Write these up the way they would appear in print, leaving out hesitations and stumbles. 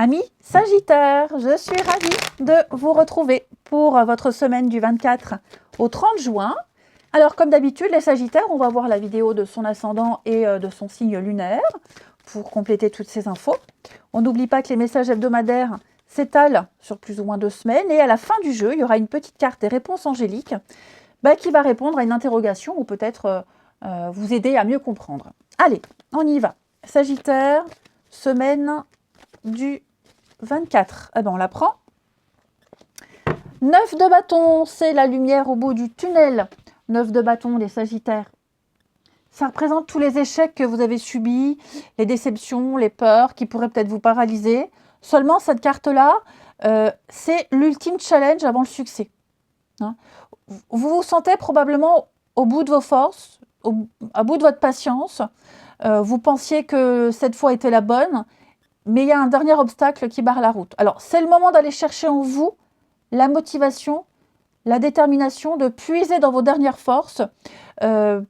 Amis Sagittaire, je suis ravie de vous retrouver pour votre semaine du 24 au 30 juin. Alors comme d'habitude, les Sagittaires, on va voir la vidéo de son ascendant et de son signe lunaire pour compléter toutes ces infos. On n'oublie pas que les messages hebdomadaires s'étalent sur plus ou moins 2 semaines et à la fin du jeu, il y aura une petite carte des réponses angéliques qui va répondre à une interrogation ou peut-être vous aider à mieux comprendre. Allez, on y va. Sagittaire, semaine du 24. Ah ben on la prend. 9 de bâton, c'est la lumière au bout du tunnel. 9 de bâton, les Sagittaires. Ça représente tous les échecs que vous avez subis, les déceptions, les peurs qui pourraient peut-être vous paralyser. Seulement, cette carte-là, c'est l'ultime challenge avant le succès. Hein, vous vous sentez probablement au bout de vos forces, à bout de votre patience. Vous pensiez que cette fois était la bonne. Mais il y a un dernier obstacle qui barre la route. Alors, c'est le moment d'aller chercher en vous la motivation, la détermination, de puiser dans vos dernières forces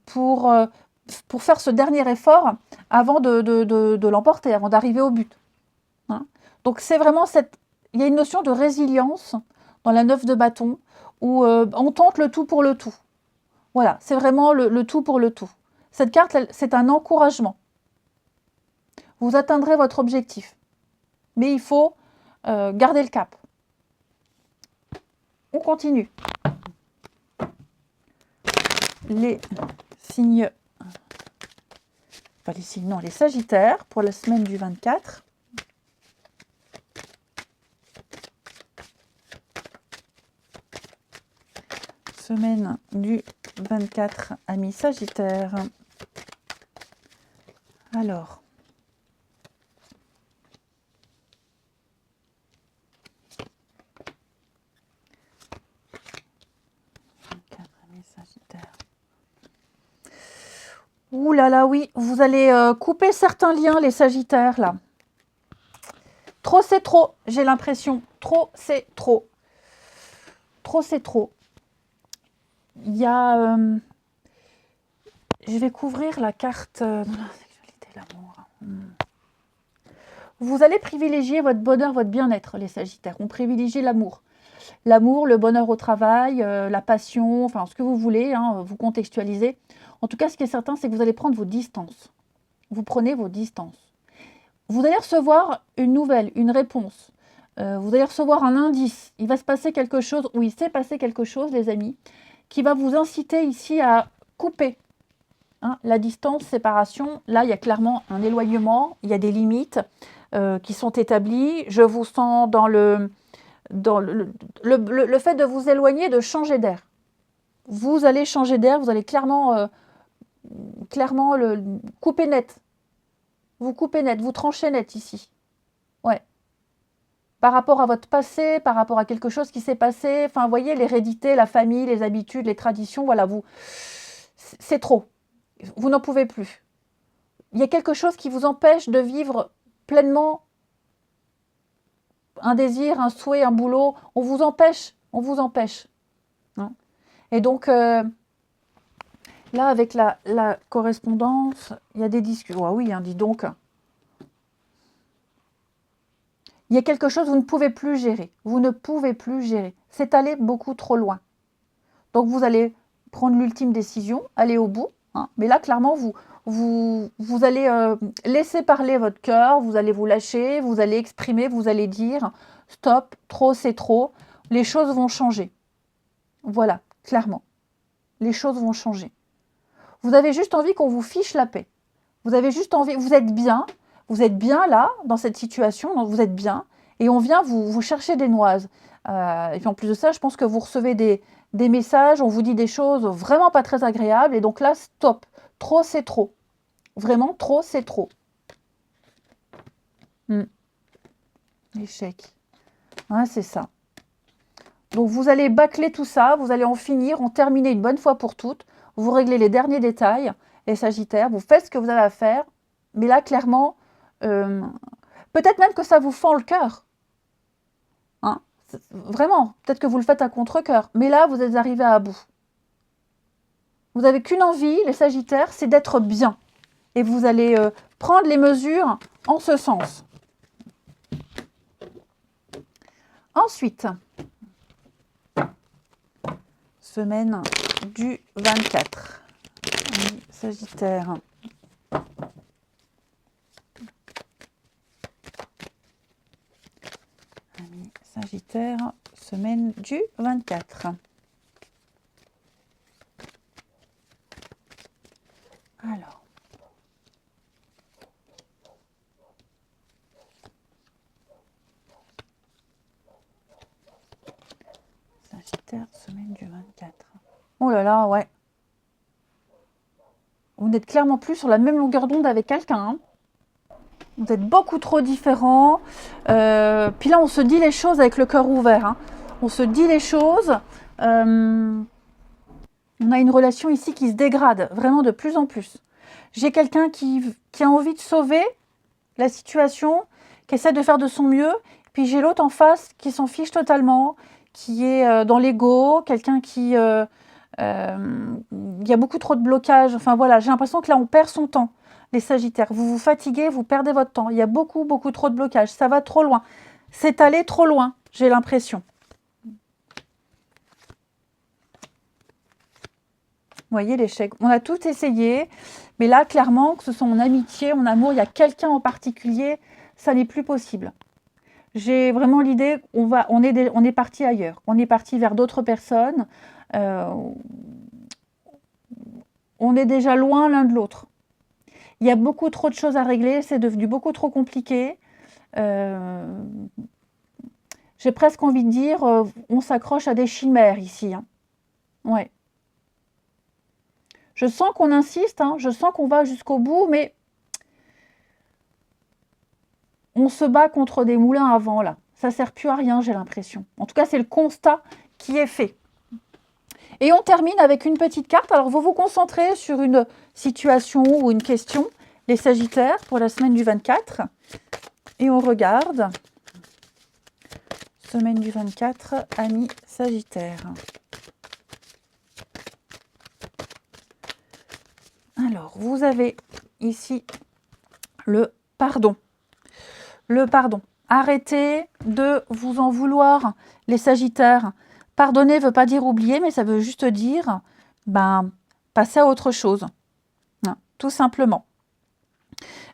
pour faire ce dernier effort avant de l'emporter, avant d'arriver au but. Hein, donc, c'est vraiment il y a une notion de résilience dans la 9 de bâton où on tente le tout pour le tout. Voilà, c'est vraiment le tout pour le tout. Cette carte, c'est un encouragement. Vous atteindrez votre objectif. Mais il faut garder le cap. On continue. Les signes... Enfin, les signes, non, les Sagittaires pour la semaine du 24. Semaine du 24, amis Sagittaires. Alors... Ouh là là, oui, vous allez couper certains liens, les Sagittaires, là. Trop, c'est trop, j'ai l'impression. Trop, c'est trop. Trop, c'est trop. Il y a... je vais couvrir la carte de la sexualité, l'amour. Vous allez privilégier votre bonheur, votre bien-être, les Sagittaires. On privilégie l'amour. L'amour, le bonheur au travail, la passion, enfin ce que vous voulez, hein, vous contextualisez. En tout cas, ce qui est certain, c'est que vous allez prendre vos distances. Vous prenez vos distances. Vous allez recevoir une nouvelle, une réponse. Vous allez recevoir un indice. Il va se passer quelque chose, ou il s'est passé quelque chose, les amis, qui va vous inciter ici à couper. Hein, la distance, séparation, là, il y a clairement un éloignement, il y a des limites qui sont établies. Je vous sens dans le fait de vous éloigner, de changer d'air. Vous allez changer d'air, vous allez clairement le couper net. Vous coupez net, vous tranchez net ici. Ouais. Par rapport à votre passé, par rapport à quelque chose qui s'est passé, enfin, vous voyez, l'hérédité, la famille, les habitudes, les traditions, voilà, c'est trop. Vous n'en pouvez plus. Il y a quelque chose qui vous empêche de vivre pleinement un désir, un souhait, un boulot. On vous empêche. On vous empêche. Hein. Et donc, là, avec la correspondance, il y a des discussions. Ah oui, hein, dis donc. Il y a quelque chose que vous ne pouvez plus gérer. Vous ne pouvez plus gérer. C'est allé beaucoup trop loin. Donc, vous allez prendre l'ultime décision, aller au bout. Hein. Mais là, clairement, vous allez laisser parler votre cœur, vous allez vous lâcher, vous allez exprimer, vous allez dire « Stop, trop, c'est trop ». Les choses vont changer. Voilà, clairement. Les choses vont changer. Vous avez juste envie qu'on vous fiche la paix. Vous avez juste envie, vous êtes bien là, dans cette situation, donc vous êtes bien, et on vient vous chercher des noises. Et puis en plus de ça, je pense que vous recevez des messages, on vous dit des choses vraiment pas très agréables, et donc là, stop. Trop, c'est trop. Vraiment, trop, c'est trop. Échec. Ouais, c'est ça. Donc vous allez bâcler tout ça, vous allez en finir, en terminer une bonne fois pour toutes. Vous réglez les derniers détails, les Sagittaires, vous faites ce que vous avez à faire. Mais là, clairement, peut-être même que ça vous fend le cœur. Hein, vraiment, peut-être que vous le faites à contre-cœur. Mais là, vous êtes arrivé à bout. Vous n'avez qu'une envie, les Sagittaires, c'est d'être bien. Et vous allez prendre les mesures en ce sens. Ensuite, semaine du 24. Sagittaire. Sagittaire, semaine du 24. Alors. Sagittaire, semaine du 24. Oh là là, ouais. Vous n'êtes clairement plus sur la même longueur d'onde avec quelqu'un. Hein. Vous êtes beaucoup trop différents. Puis là, on se dit les choses avec le cœur ouvert. Hein. On se dit les choses. On a une relation ici qui se dégrade vraiment de plus en plus. J'ai quelqu'un qui a envie de sauver la situation, qui essaie de faire de son mieux. Puis j'ai l'autre en face qui s'en fiche totalement, qui est dans l'ego, quelqu'un qui... il y a beaucoup trop de blocages. Enfin voilà, j'ai l'impression que là, on perd son temps. Les Sagittaires, vous vous fatiguez, vous perdez votre temps. Il y a beaucoup trop de blocages. Ça va trop loin. C'est allé trop loin, j'ai l'impression. Vous voyez l'échec. On a tout essayé, mais là, clairement, que ce soit en amitié, en amour, il y a quelqu'un en particulier, ça n'est plus possible. J'ai vraiment l'idée on est parti ailleurs. On est parti vers d'autres personnes. On est déjà loin l'un de l'autre. Il y a beaucoup trop de choses à régler, c'est devenu beaucoup trop compliqué. J'ai presque envie de dire, on s'accroche à des chimères ici. Hein. Ouais. Je sens qu'on insiste, hein, je sens qu'on va jusqu'au bout, mais on se bat contre des moulins à vent, là. Ça ne sert plus à rien, j'ai l'impression. En tout cas, c'est le constat qui est fait. Et on termine avec une petite carte. Alors, vous vous concentrez sur une situation ou une question, les Sagittaires, pour la semaine du 24. Et on regarde. Semaine du 24, amis Sagittaires. Alors, vous avez ici le pardon. Le pardon. Arrêtez de vous en vouloir, les Sagittaires. Pardonner ne veut pas dire oublier, mais ça veut juste dire passer à autre chose. Hein, tout simplement.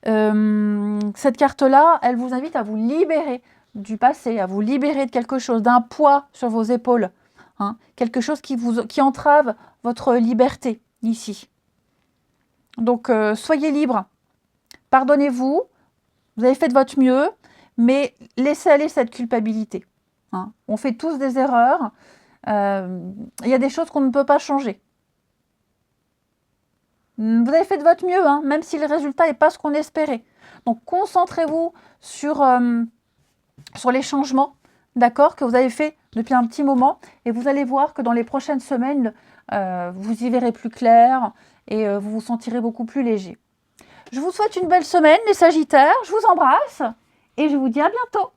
Cette carte-là, elle vous invite à vous libérer du passé, à vous libérer de quelque chose, d'un poids sur vos épaules. Hein, quelque chose qui entrave votre liberté ici. Donc, soyez libre. Pardonnez-vous. Vous avez fait de votre mieux, mais laissez aller cette culpabilité. Hein. On fait tous des erreurs. Il y a des choses qu'on ne peut pas changer. Vous avez fait de votre mieux, hein, même si le résultat n'est pas ce qu'on espérait. Donc, concentrez-vous sur les changements, d'accord, que vous avez fait depuis un petit moment. Et vous allez voir que dans les prochaines semaines, vous y verrez plus clair et vous vous sentirez beaucoup plus léger. Je vous souhaite une belle semaine, les Sagittaires. Je vous embrasse et je vous dis à bientôt.